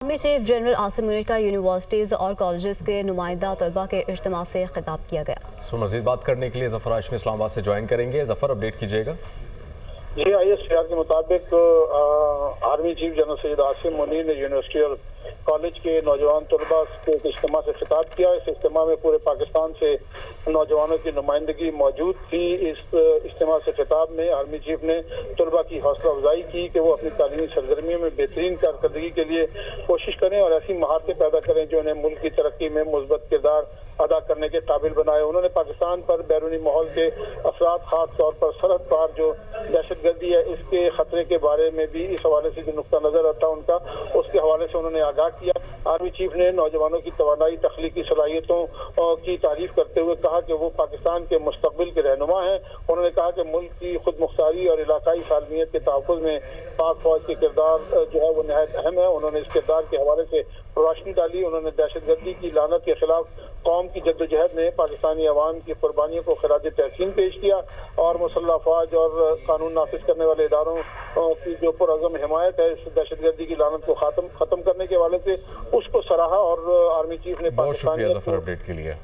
Army chief general Asim Munir का universities और colleges के नुमाइंदा तलबा के इज्तिमा से खिताब किया गया। इस पर मज़ीद बात करने के लिए ज़फ़र हाशमी इस्लामाबाद से ज्वाइन करेंगे। ज़फ़र, अपडेट कीजिएगा। जी, ISPR के मुताबिक army chief general Syed Asim Munir ने यूनिवर्सिटी और कॉलेज के नौजवान तलबा के एक इज्तिमा से खिताब किया। इस इज्तिमा में पूरे पाकिस्तान से नौजवानों की नुमाइंदगी मौजूद थी। इस इज्तिमा से खिताब में आर्मी चीफ ने तलबा की हौसला अफजाई की कि वो अपनी तालीमी सरगर्मियों में बेहतरीन कारकर्दगी के लिए कोशिश करें और ऐसी महारतें पैदा करें जो उन्हें मुल्क की तरक्की में मुस्बत किरदार अदा करने के काबिल बनाए। उन्होंने पाकिस्तान पर बैरूनी माहौल के असरात, खास तौर पर सरहद पार जो दहशतगर्दी है इसके खतरे के बारे में भी इस हवाले से जो नुक्ता नजर आता उनका, उसके हवाले से उन्होंने आगाह किया। आर्मी चीफ ने नौजवानों की तवानाई, तख्लीकी सलाहियतों की तारीफ करते हुए कहा कि वो पाकिस्तान के मुस्तकबिल के रहनुमा हैं। उन्होंने कहा कि मुल्क की खुद मुख्तारी और इलाकाई सालमियत के तहफ़्फ़ुज़ में पाक फौज के किरदार जो है वो नहायत अहम है। उन्होंने इस किरदार के हवाले से रोशनी डाली। उन्होंने दहशतगर्दी की लानत के खिलाफ कौम की जद्दोजहद में पाकिस्तानी अवाम की कुर्बानियों को खराज तहसीन पेश किया और मुसल्लह फौज और कानून नाफिज करने वाले इदारों की जो पुरअज़म हिमायत है इस दहशतगर्दी की लानत को खत्म करने के हवाले से उसको सराहा। और आर्मी चीफ ने बहुत शुक्रिया ज़फ़र अपडेट के लिए।